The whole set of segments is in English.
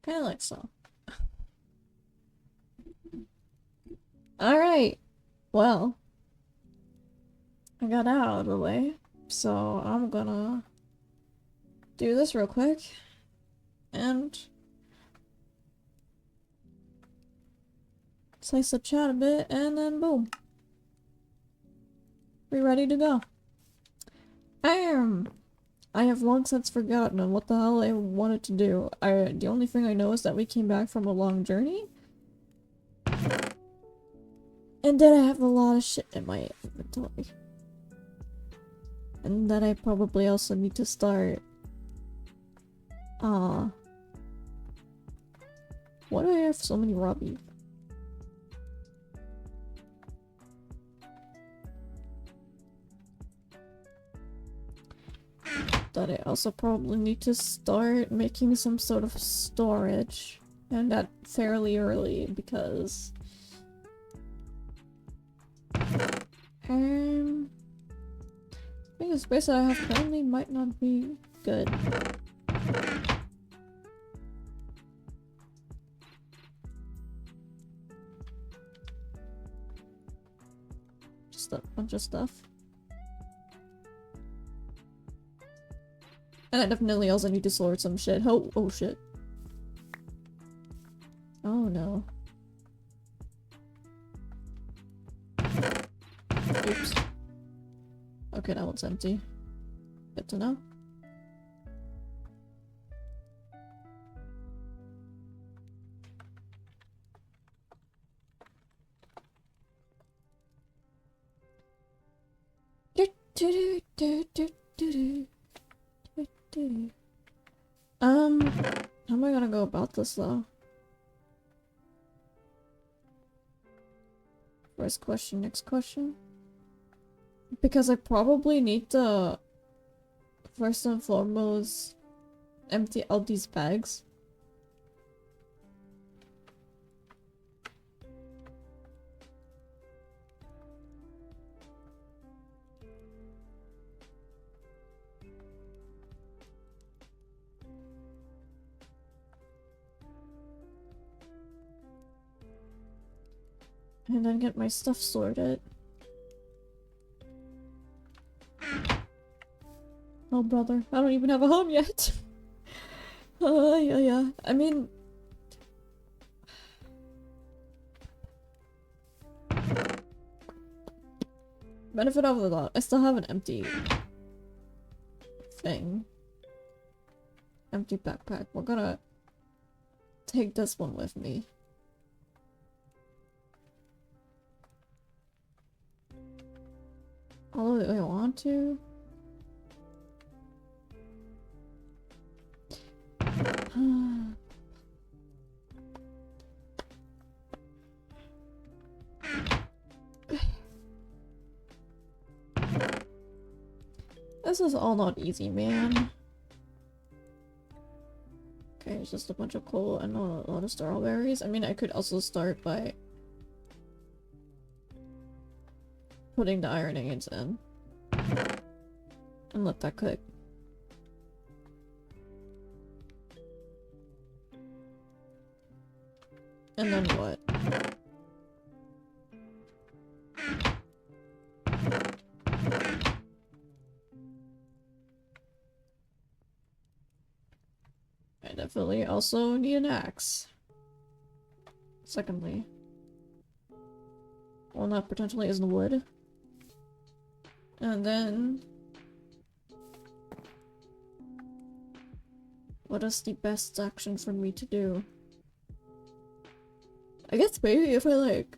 Kinda like so. Alright. Well, I got that out of the way. So I'm gonna do this real quick. And slice the chat a bit, and then boom. We're ready to go. I have long since forgotten on what the hell I wanted to do. The only thing I know is that we came back from a long journey. And then I have a lot of shit in my inventory. And then I probably also need to start... Why do I have so many raw beef? That I also probably need to start making some sort of storage. And that fairly early because... I think the space that I have currently might not be good. Just a bunch of stuff. And I definitely also need to sort some shit. Oh shit. Oh no. Oops. Okay, that one's empty. Good to know. How am I gonna go about this though? First question, next question. Because I probably need to first and foremost empty out these bags. And then get my stuff sorted. Oh brother, I don't even have a home yet. Yeah. I mean... Benefit of the doubt, I still have an empty thing. Empty backpack. We're gonna take this one with me. Although I want to. This is all not easy, man. Okay, it's just a bunch of coal and a lot of strawberries. I mean, I could also start by putting the ironing aids in. And let that cook. And then what? I definitely also need an axe. Secondly. Well, that potentially isn't wood. And then... what is the best action for me to do? I guess maybe if I like...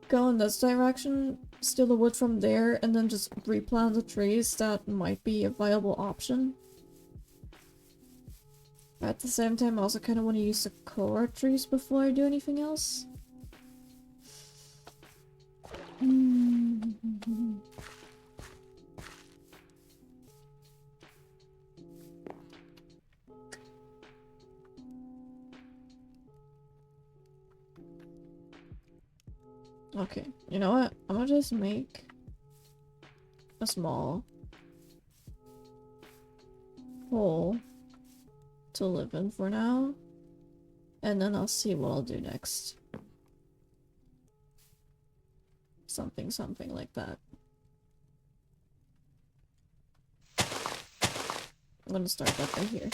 go in this direction, steal the wood from there, and then just replant the trees, that might be a viable option. But at the same time, I also kind of want to use the core trees before I do anything else. Okay, you know what? I'm gonna just make a small hole to live in for now. And then I'll see what I'll do next. Something like that. I'm gonna start that right here.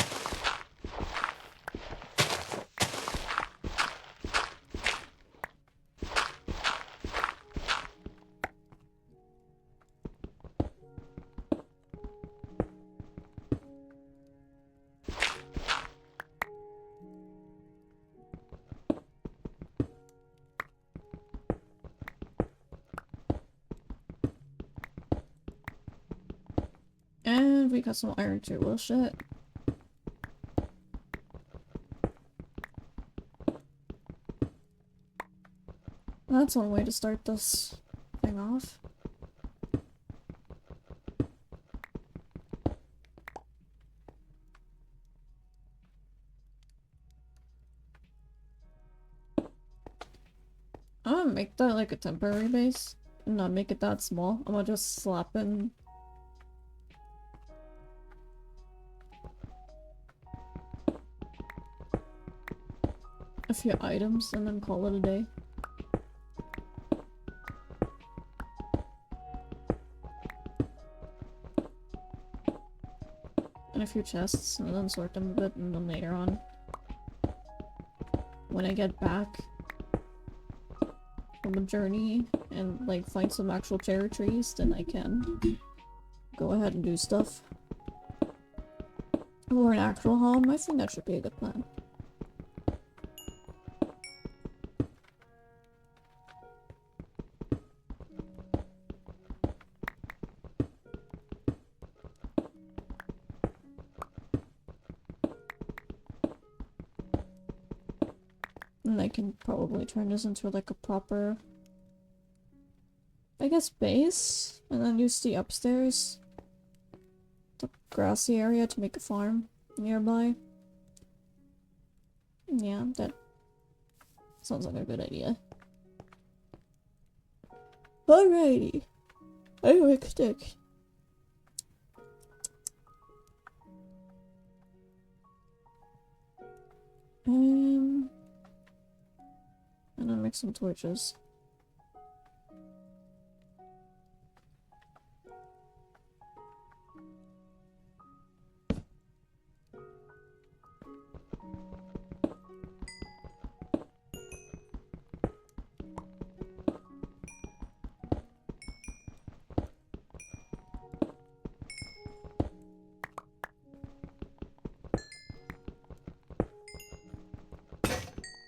And we got some iron too. Well, shit. That's one way to start this thing off. I'm gonna make that like a temporary base. And not make it that small. I'm gonna just slap in a few items and then call it a day. And a few chests and then sort them a bit, and then later on when I get back from a journey and like find some actual cherry trees, then I can go ahead and do stuff. Or an actual home. I think that should be a good plan. And I can probably turn this into like a proper, I guess, base, and then use the upstairs, the grassy area, to make a farm nearby. Yeah, that sounds like a good idea. Alrighty. I like stick. And then make some torches.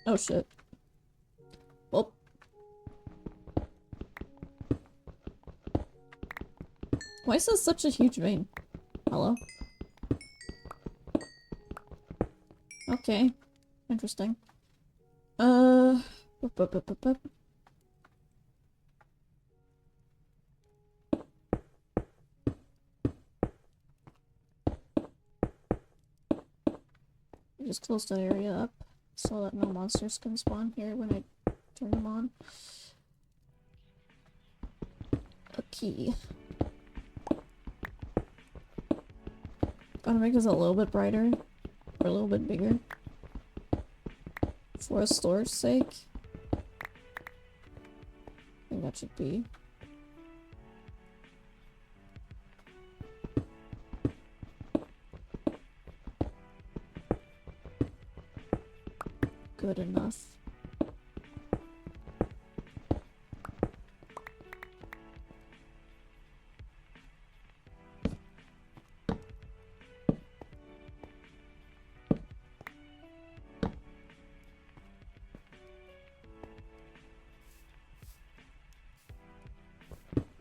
Oh shit. Well. Why is this such a huge vein? Hello? Okay. Interesting. Bup, bup, bup, bup, bup. Just close that area up so that no monsters can spawn here when I turn them on. A key. Gotta make this a little bit brighter, or a little bit bigger, for storage sake. I think that should be good enough.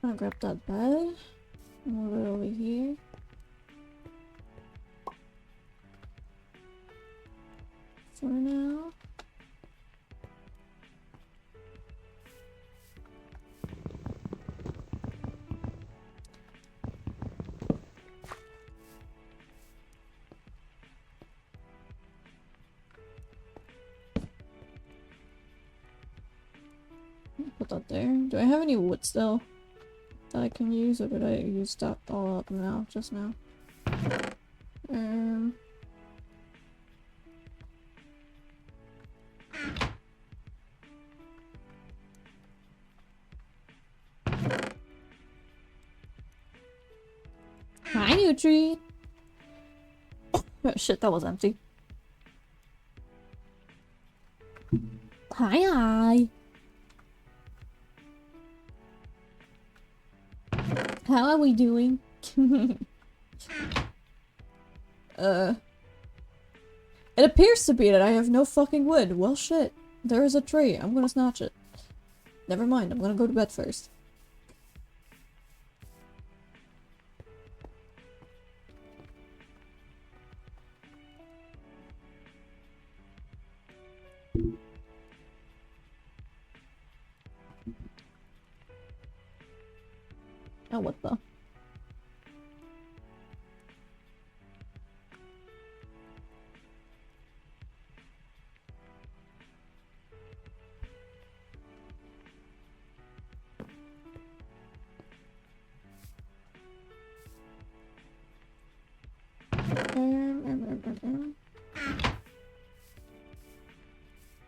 I'll grab that bed, move it over here. For now. Put that there. Do I have any wood still that I can use, or did I use that all up now, just now? Um. Hi, Nutri. Oh, shit, that was empty. Hi. How are we doing? It appears to be that I have no fucking wood. Well, shit. There is a tree. I'm gonna snatch it. Never mind, I'm gonna go to bed first. Oh, what the?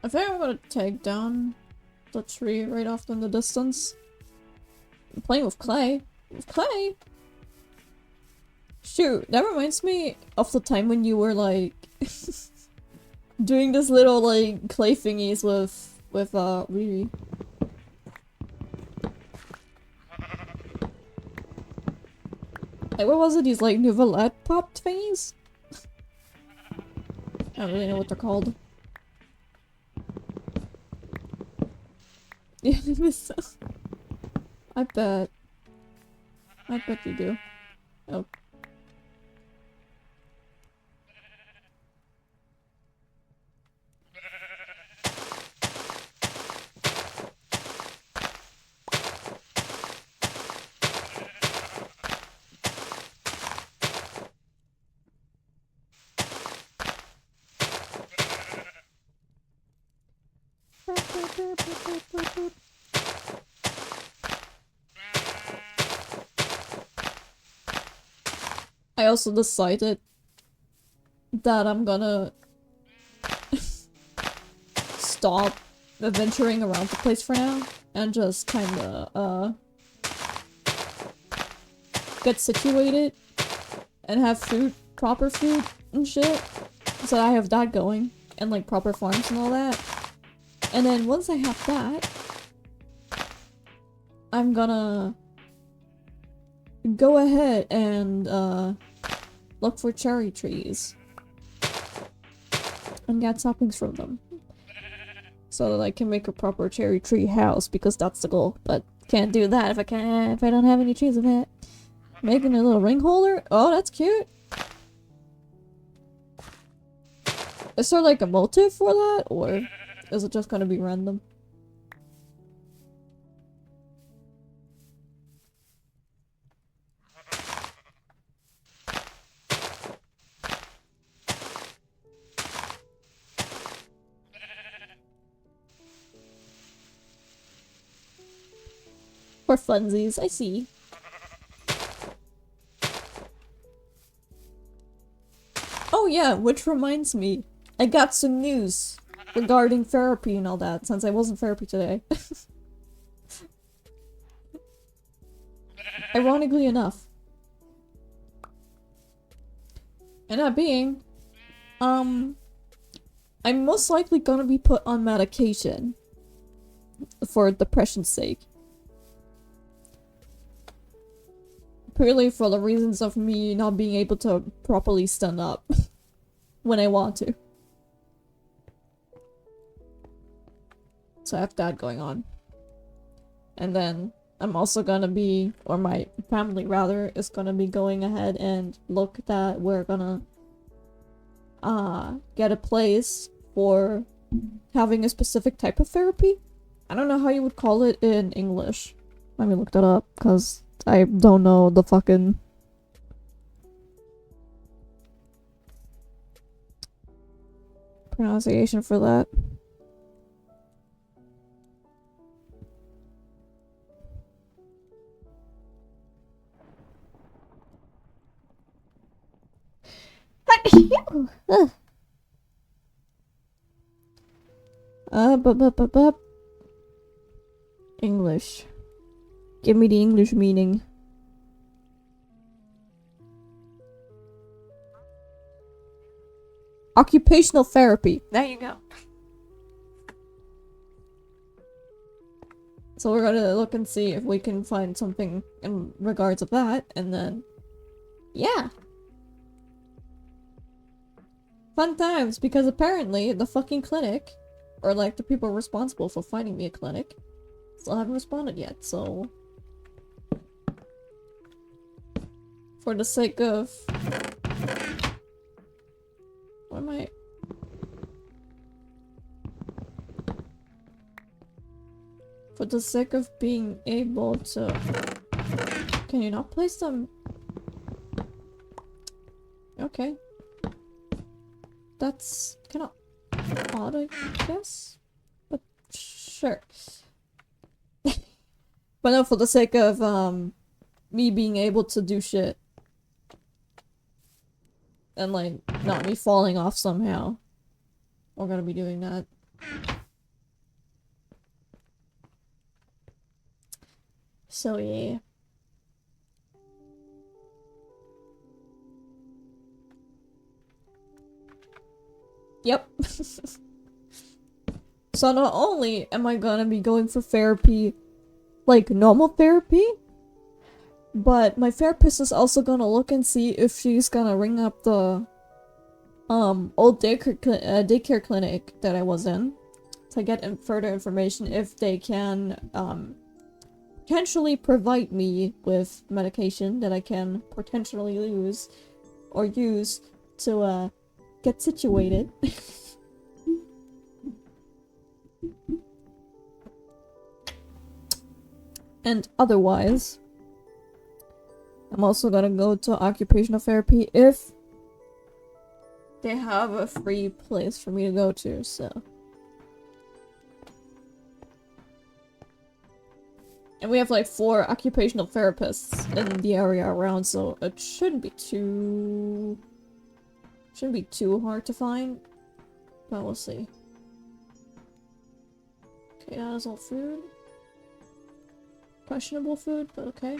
I think I'm gonna take down the tree right off in the distance. I'm playing with clay. With clay? Shoot, that reminds me of the time when you were like doing this little like clay thingies with Riri. Like what was it? These like Nouvellette pop thingies? I don't really know what they're called. Yeah, I bet. I bet you do. Oh. I also decided that I'm gonna stop adventuring around the place for now and just kinda, get situated and have food, proper food and shit. So I have that going and like proper farms and all that. And then once I have that, I'm gonna go ahead and, look for cherry trees and get saplings from them. So that I can make a proper cherry tree house, because that's the goal. But can't do that if I don't have any trees of that. Making a little ring holder? Oh, that's cute. Is there like a motive for that, or is it just gonna be random? For funsies, I see. Oh yeah, which reminds me, I got some news regarding therapy and all that, since I wasn't therapy today. Ironically enough. And that being, I'm most likely gonna be put on medication for depression's sake. Purely for the reasons of me not being able to properly stand up when I want to. So I have that going on. And then I'm also gonna be, or my family rather, is gonna be going ahead and look that we're gonna get a place for having a specific type of therapy. I don't know how you would call it in English. Let me look that up, because I don't know the fucking pronunciation for that. Bup. English. Give me the English meaning. Occupational therapy. There you go. So we're gonna look and see if we can find something in regards of that, and then... yeah! Fun times, because apparently the fucking clinic, or like the people responsible for finding me a clinic, still haven't responded yet, so... for the sake of... what am I... for the sake of being able to... can you not place them? Okay. That's kind of odd, I guess? But sure. But no, for the sake of, me being able to do shit. And, like, not me falling off somehow. We're gonna be doing that. So, yeah. Yep. So not only am I gonna be going for therapy, like normal therapy, but my therapist is also gonna look and see if she's gonna ring up the old daycare clinic that I was in to get further information if they can potentially provide me with medication that I can potentially lose or use to get situated. And otherwise, I'm also gonna go to occupational therapy if they have a free place for me to go to, so. And we have like 4 occupational therapists in the area around, so it shouldn't be too hard to find, but we'll see. Okay, that is all food. Questionable food, but okay.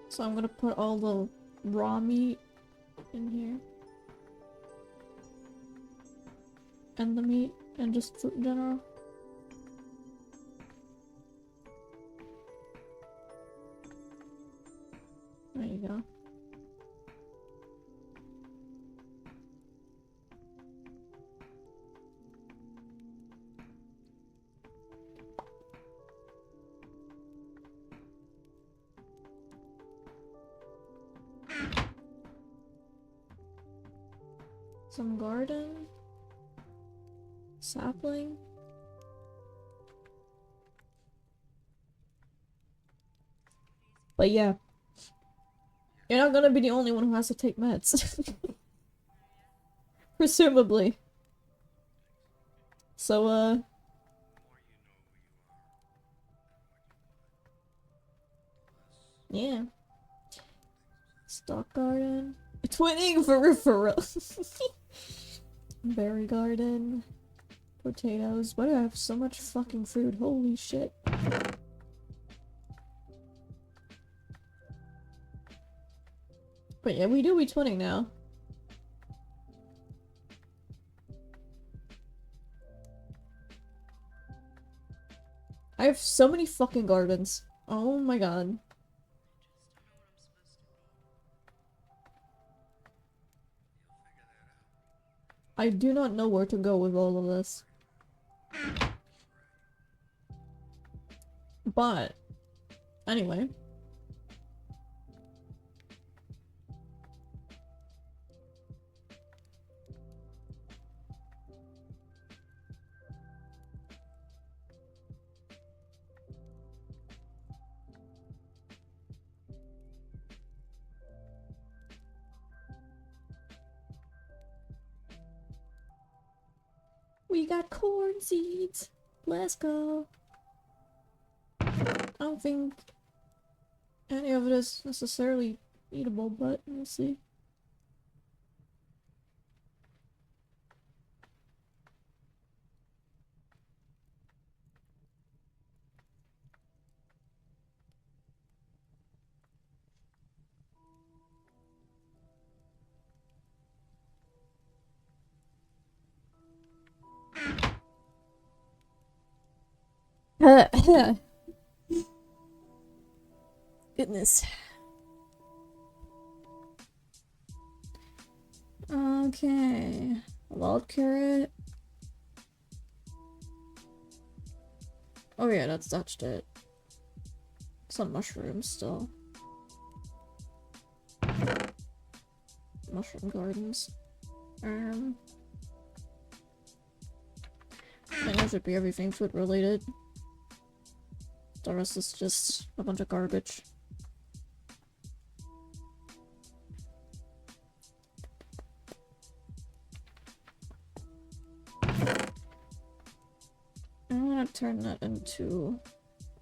So I'm gonna put all the raw meat in here. And the meat, and just fruit in general. There you go. Some garden. Sapling. But yeah. You're not gonna be the only one who has to take meds. Presumably. So, yeah. Stock garden. Twinning for real. Berry garden. Potatoes. Why do I have so much fucking food? Holy shit. But yeah, we do be twinning now. I have so many fucking gardens. Oh my god. I do not know where to go with all of this. But, anyway. We got corn seeds. Let's go. I don't think... any of it is necessarily eatable, but we'll see. Goodness. Okay. Wild carrot. Oh yeah, that's touched it. Some mushrooms still. Mushroom gardens. I think that should be everything food related. The rest is just a bunch of garbage. I'm gonna turn that into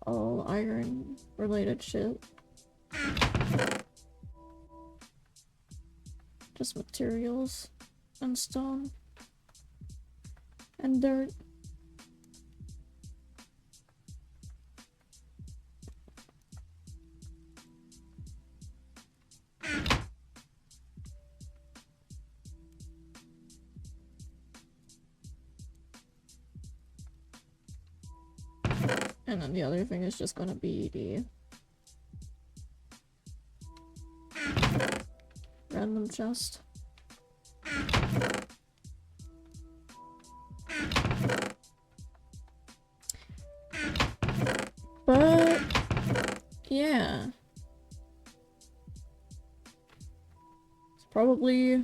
all iron related shit. Just materials and stone and dirt. And then the other thing is just gonna be the random chest. But yeah, it's probably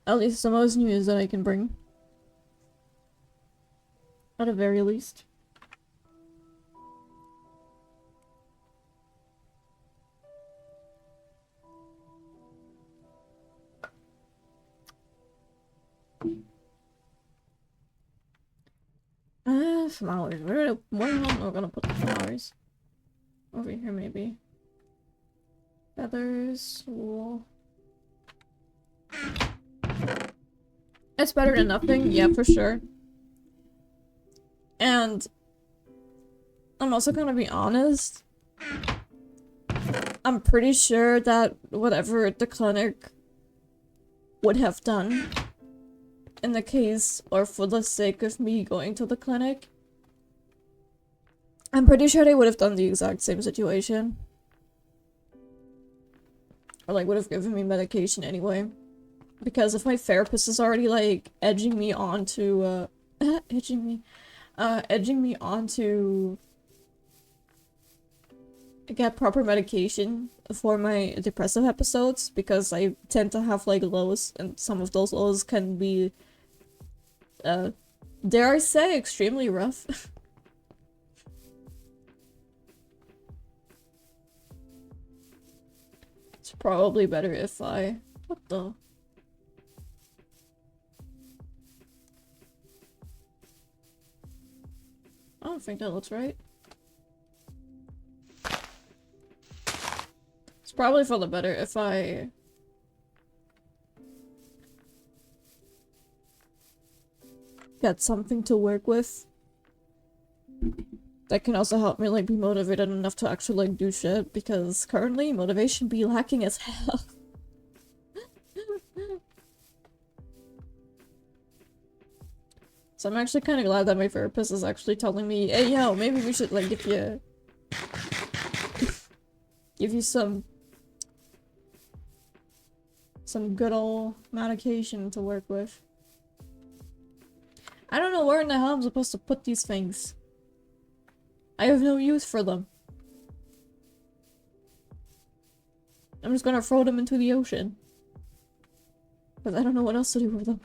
at least the most news that I can bring. At the very least. Flowers. Where am I gonna put the flowers? Over here, maybe. Feathers. Wool. It's better than nothing, yeah, for sure. And I'm also gonna be honest. I'm pretty sure that whatever the clinic would have done in the case or for the sake of me going to the clinic, I'm pretty sure they would have done the exact same situation. Or like would have given me medication anyway. Because if my therapist is already like edging me on to edging me on to get proper medication for my depressive episodes, because I tend to have like lows, and some of those lows can be dare I say extremely rough. It's probably better if I what the I don't think that looks right. It's probably for the better if I get something to work with that can also help me like be motivated enough to actually like do shit, because currently motivation be lacking as hell. So I'm actually kind of glad that my therapist is actually telling me, hey yo, maybe we should like give you some good old medication to work with. I don't know where in the hell I'm supposed to put these things. I have no use for them. I'm just gonna throw them into the ocean. Because I don't know what else to do with them.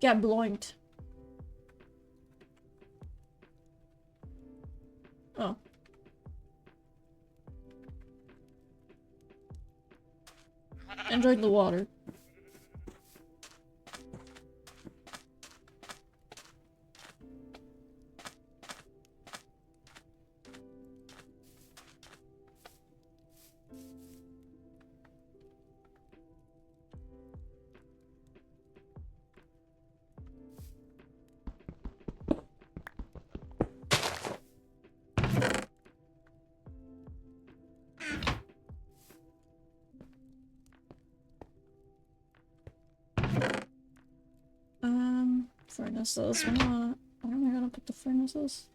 Get bloinked. Oh. Can't drink the water. Furnaces. Where am I gonna put the furnaces?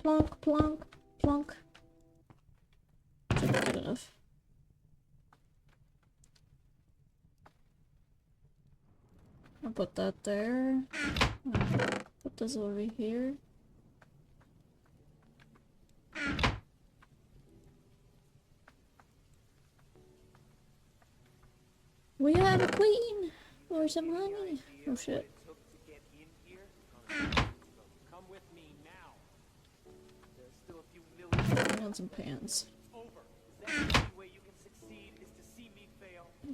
Plonk, plonk, plonk. Should be good enough. I'll put that there. Put this over here. We have a queen! For some honey. Oh shit. I want some pants.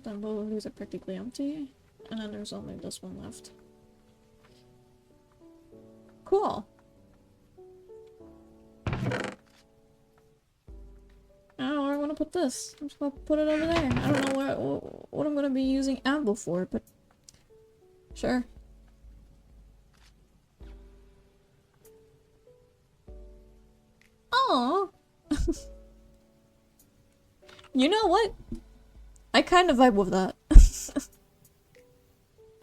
Then both of these are practically empty. And then there's only this one left. Cool. I don't know where I want to put this. I'm just gonna put it over there. I don't know what I'm gonna be using ammo for, but sure. Aww. You know what? I kind of vibe with that.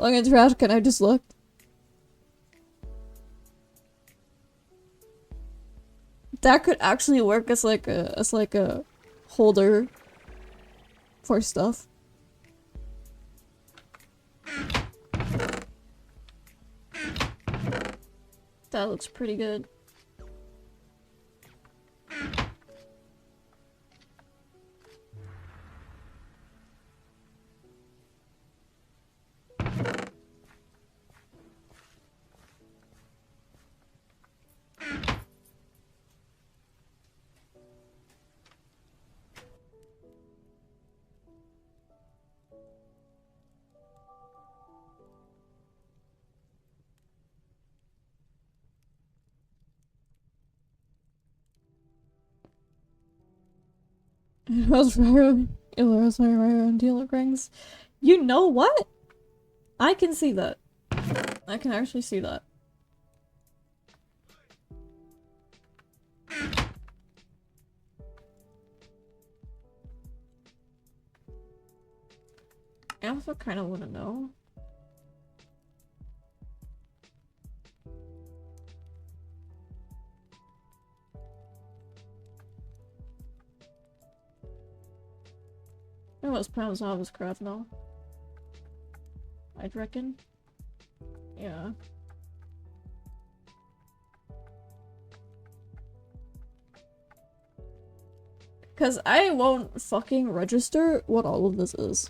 Long and trash can I just look? That could actually work as like a holder for stuff. That looks pretty good. It was very rare on dealer rings. You know what? I can see that. I can actually see that. I also kind of want to know. It was pounds off his craft now. I'd reckon. Yeah. Cause I won't fucking register what all of this is.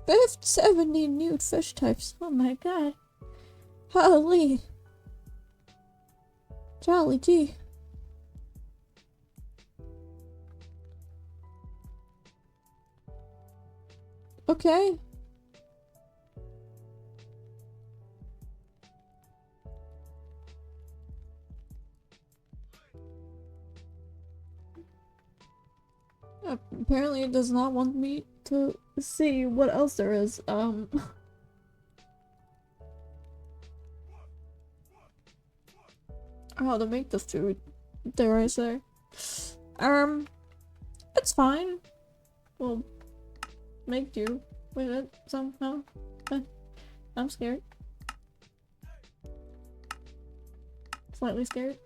Fifth 70 new fish types. Oh my god. Holy. Jolly gee. Okay. Apparently it does not want me to see what else there is. How to make the food, dare I say. It's fine. We'll make do with it somehow. I'm scared. Slightly scared.